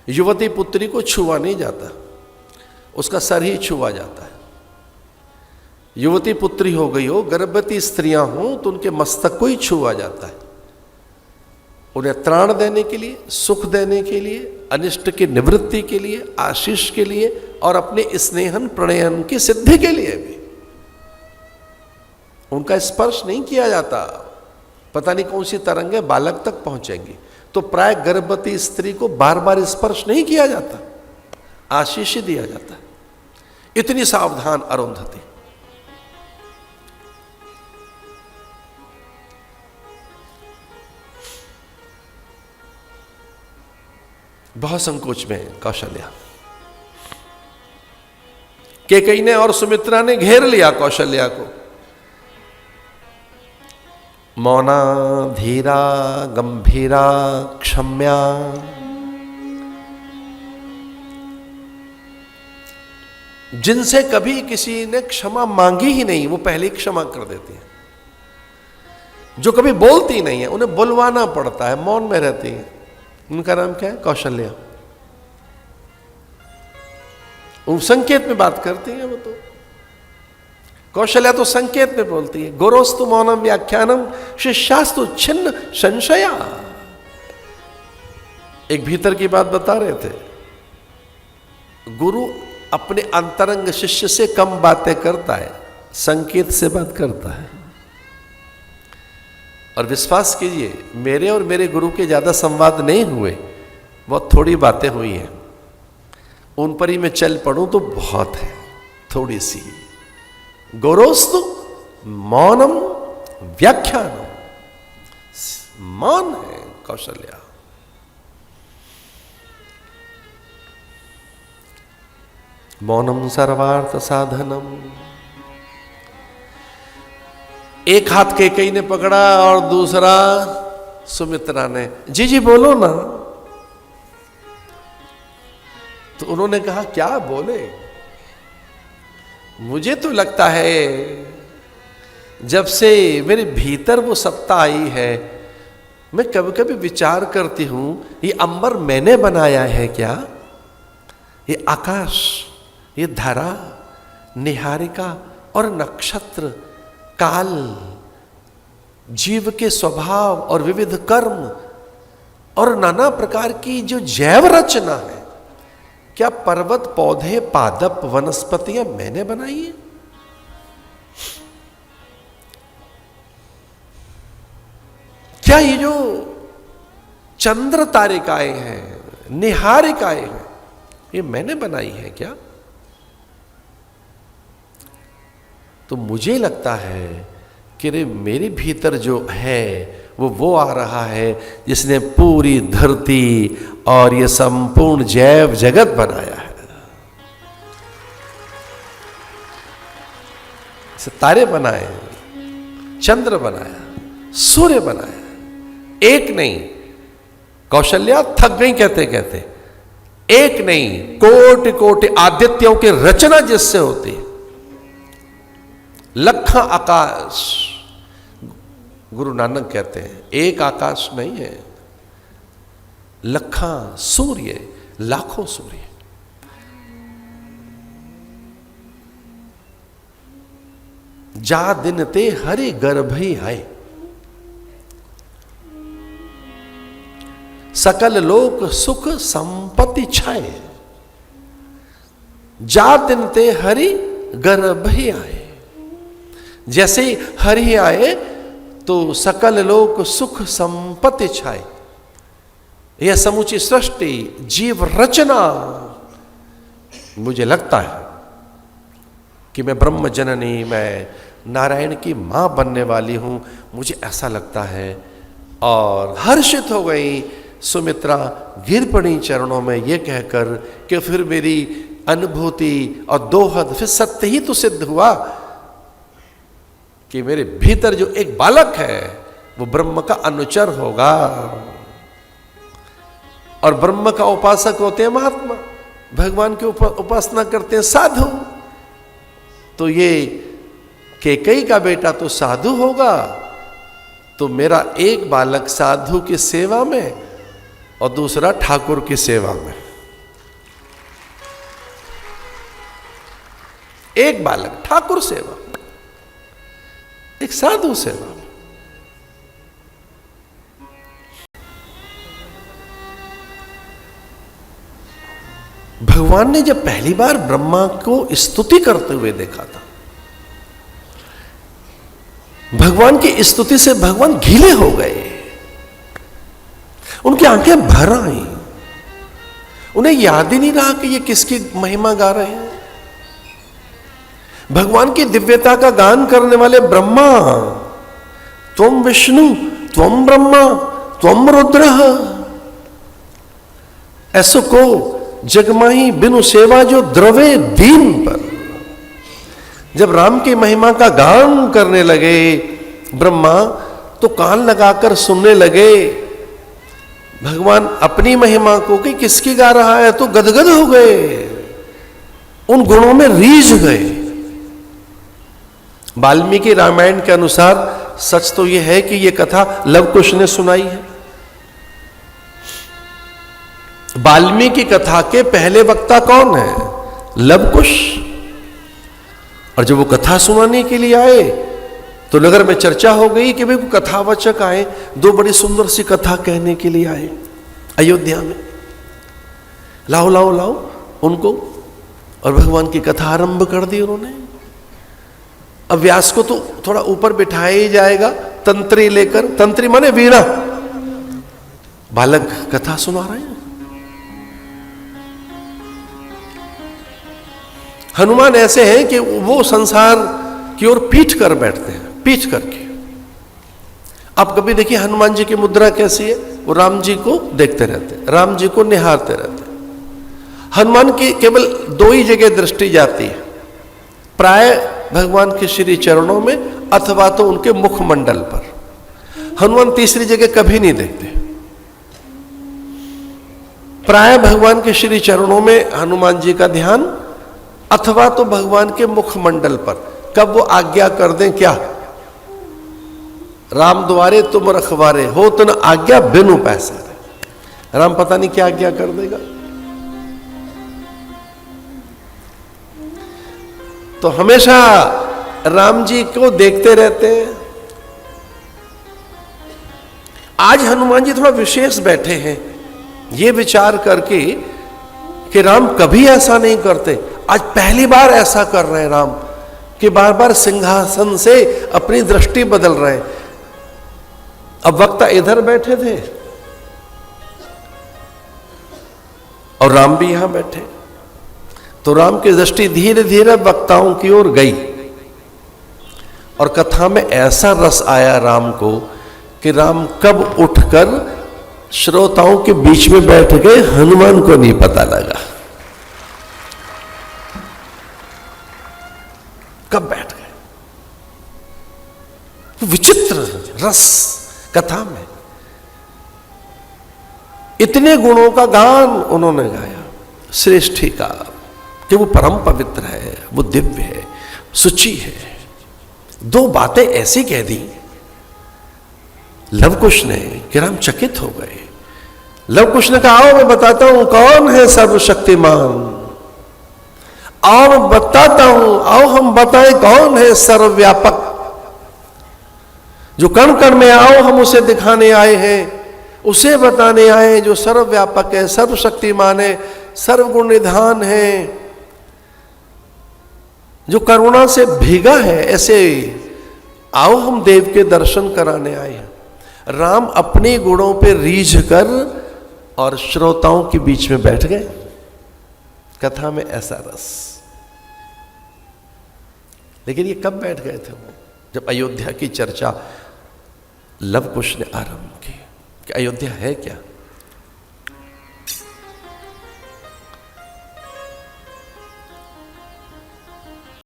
युवती पुत्री को छुआ नहीं जाता, उसका सर ही छुआ जाता है। युवती पुत्री हो गई हो, गर्भवती स्त्रियां हो तो उनके मस्तक को ही छुआ जाता है। उन्हें त्राण देने के लिए, सुख देने के लिए, अनिष्ट की निवृत्ति के लिए, आशीष के लिए और अपने स्नेहन प्रणयन की सिद्धि के लिए भी उनका स्पर्श नहीं किया जाता। पता नहीं कौन सी तरंगे बालक तक पहुंचेंगी। तो प्राय गर्भवती स्त्री को बार बार स्पर्श नहीं किया जाता, आशीष ही दिया जाता है। इतनी सावधान अरुंधति। बहुत संकोच में कौशल्या। कैकेयी ने और सुमित्रा ने घेर लिया कौशल्या को। मौना धीरा गंभीरा क्षम्या, जिनसे कभी किसी ने क्षमा मांगी ही नहीं वो पहले क्षमा कर देती है। जो कभी बोलती नहीं है उन्हें बुलवाना पड़ता है, मौन में रहती है। उनका नाम क्या है? कौशल्या। वो संकेत में बात करती है। वो तो कौशल्या तो संकेत में बोलती है। गुरोस्तु मौनम व्याख्यानम शिष्यास्तु छिन्न संशया। एक भीतर की बात बता रहे थे। गुरु अपने अंतरंग शिष्य से कम बातें करता है, संकेत से बात करता है। और विश्वास कीजिए, मेरे और मेरे गुरु के ज्यादा संवाद नहीं हुए, बहुत थोड़ी बातें हुई हैं। उन पर ही मैं चल पड़ूं तो बहुत है, थोड़ी सी। गुरोस्तु मौनम व्याख्यानम, मौन है कौशल्या। मौनम सर्वार्थ साधनम। एक हाथ कैकेयी ने पकड़ा और दूसरा सुमित्रा ने। जी जी बोलो ना। तो उन्होंने कहा क्या बोले। मुझे तो लगता है जब से मेरे भीतर वो सत्ता आई है, मैं कभी कभी विचार करती हूं ये अंबर मैंने बनाया है क्या? ये आकाश, ये धरा, निहारिका और नक्षत्र, काल, जीव के स्वभाव और विविध कर्म और नाना प्रकार की जो जैव रचना है, क्या पर्वत, पौधे, पादप, वनस्पतियां मैंने बनाई है? क्या ये जो चंद्र तारिकाएं हैं, निहारिकाएं हैं, ये मैंने बनाई है क्या? तो मुझे लगता है कि रे मेरे भीतर जो है वो आ रहा है जिसने पूरी धरती और ये संपूर्ण जैव जगत बनाया है। तारे बनाए, चंद्र बनाया, सूर्य बनाया। एक नहीं, कौशल्या थक गई कहते कहते। एक नहीं, कोटि कोटि आदित्यों की रचना जिससे होती है। लखा आकाश, गुरु नानक कहते हैं एक आकाश नहीं है, लखा सूर्य, लाखों सूर्य। जा दिन ते हरि गर्भ ही आए, सकल लोक सुख संपत्ति छाए। जा दिन ते हरि गर्भ ही आए। जैसे ही हरि आए तो सकल लोक सुख संपत्ति छाए। यह समूची सृष्टि, जीव रचना, मुझे लगता है कि मैं ब्रह्म जननी, मैं नारायण की मां बनने वाली हूं, मुझे ऐसा लगता है। और हर्षित हो गई सुमित्रा, गिर पड़ी चरणों में ये कहकर कि फिर मेरी अनुभूति और दोहद फिर सत्य ही तो सिद्ध हुआ कि मेरे भीतर जो एक बालक है वो ब्रह्म का अनुचर होगा। और ब्रह्म का उपासक होते हैं महात्मा, भगवान की उपासना करते हैं साधु। तो ये कैकेयी का बेटा तो साधु होगा, तो मेरा एक बालक साधु की सेवा में और दूसरा ठाकुर की सेवा में। एक बालक ठाकुर सेवा, एक साधु सेवा। भगवान ने जब पहली बार ब्रह्मा को स्तुति करते हुए देखा था, भगवान की स्तुति से भगवान घिले हो गए, उनकी आंखें भर आई, उन्हें याद ही नहीं रहा कि ये किसकी महिमा गा रहे हैं। भगवान की दिव्यता का गान करने वाले ब्रह्मा, त्वम विष्णु त्वम ब्रह्मा त्वम रुद्र, ऐसो को जगमाही बिनु सेवा जो द्रवे दीन पर। जब राम की महिमा का गान करने लगे ब्रह्मा, तो कान लगाकर सुनने लगे। भगवान अपनी महिमा को कि किसकी गा रहा है तो गदगद हो गए, उन गुणों में रीझ गए। वाल्मीकि रामायण के अनुसार सच तो यह है कि यह कथा लव कुश ने सुनाई है। वाल्मीकि कथा के पहले वक्ता कौन है? लव कुश। और जब वो कथा सुनाने के लिए आए तो नगर में चर्चा हो गई कि भाई कथावाचक आए, दो बड़ी सुंदर सी कथा कहने के लिए आए अयोध्या में, लाओ लाओ लाओ उनको। और भगवान की कथा आरंभ कर दी उन्होंने। अब व्यास को तो थोड़ा ऊपर बिठाया ही जाएगा तंत्री लेकर, तंत्री माने वीणा, बालक कथा सुना रहे हैं। हनुमान ऐसे हैं कि वो संसार की ओर पीठ कर बैठते हैं, पीठ करके। आप कभी देखिए हनुमान जी की मुद्रा कैसी है, वो राम जी को देखते रहते, राम जी को निहारते रहते। हनुमान की केवल दो ही जगह दृष्टि जाती है, प्राय भगवान के श्री चरणों में अथवा तो उनके मुखमंडल पर। हनुमान तीसरी जगह कभी नहीं देखते। प्राय भगवान के श्री चरणों में हनुमान जी का ध्यान अथवा तो भगवान के मुखमंडल पर। कब वो आज्ञा कर दें क्या, राम द्वारे तुम रखवारे हो तो न आज्ञा बिनु पैसारे। राम पता नहीं क्या आज्ञा कर देगा। तो हमेशा राम जी को देखते रहते हैं। आज हनुमान जी थोड़ा विशेष बैठे हैं, ये विचार करके कि राम कभी ऐसा नहीं करते, आज पहली बार ऐसा कर रहे हैं राम कि बार बार सिंहासन से अपनी दृष्टि बदल रहे हैं। अब वक्ता इधर बैठे थे और राम भी यहां बैठे, तो राम की दृष्टि धीरे धीरे वक्ताओं की ओर गई और कथा में ऐसा रस आया राम को कि राम कब उठकर श्रोताओं के बीच में बैठ गए हनुमान को नहीं पता लगा, कब बैठ गए। विचित्र रस कथा में, इतने गुणों का गान उन्होंने गाया श्रेष्ठी का कि वो परम पवित्र है, वो दिव्य है, सुचि है। दो बातें ऐसी कह दी लवकुश ने कि राम चकित हो गए। लवकुश ने कहा आओ मैं बताता हूं कौन है सर्वशक्तिमान, आओ मैं बताता हूं, आओ हम बताएं कौन है सर्वव्यापक। जो कण कण में आओ हम उसे दिखाने आए हैं, उसे बताने आए हैं जो सर्वव्यापक है, सर्वशक्तिमान है, सर्वगुण निधान है, जो करुणा से भीगा है। ऐसे आओ हम देव के दर्शन कराने आए हैं। राम अपने गुणों पे रीझ कर और श्रोताओं के बीच में बैठ गए। कथा में ऐसा रस। लेकिन ये कब बैठ गए थे वो? जब अयोध्या की चर्चा लव कुश ने आरंभ की कि अयोध्या है क्या।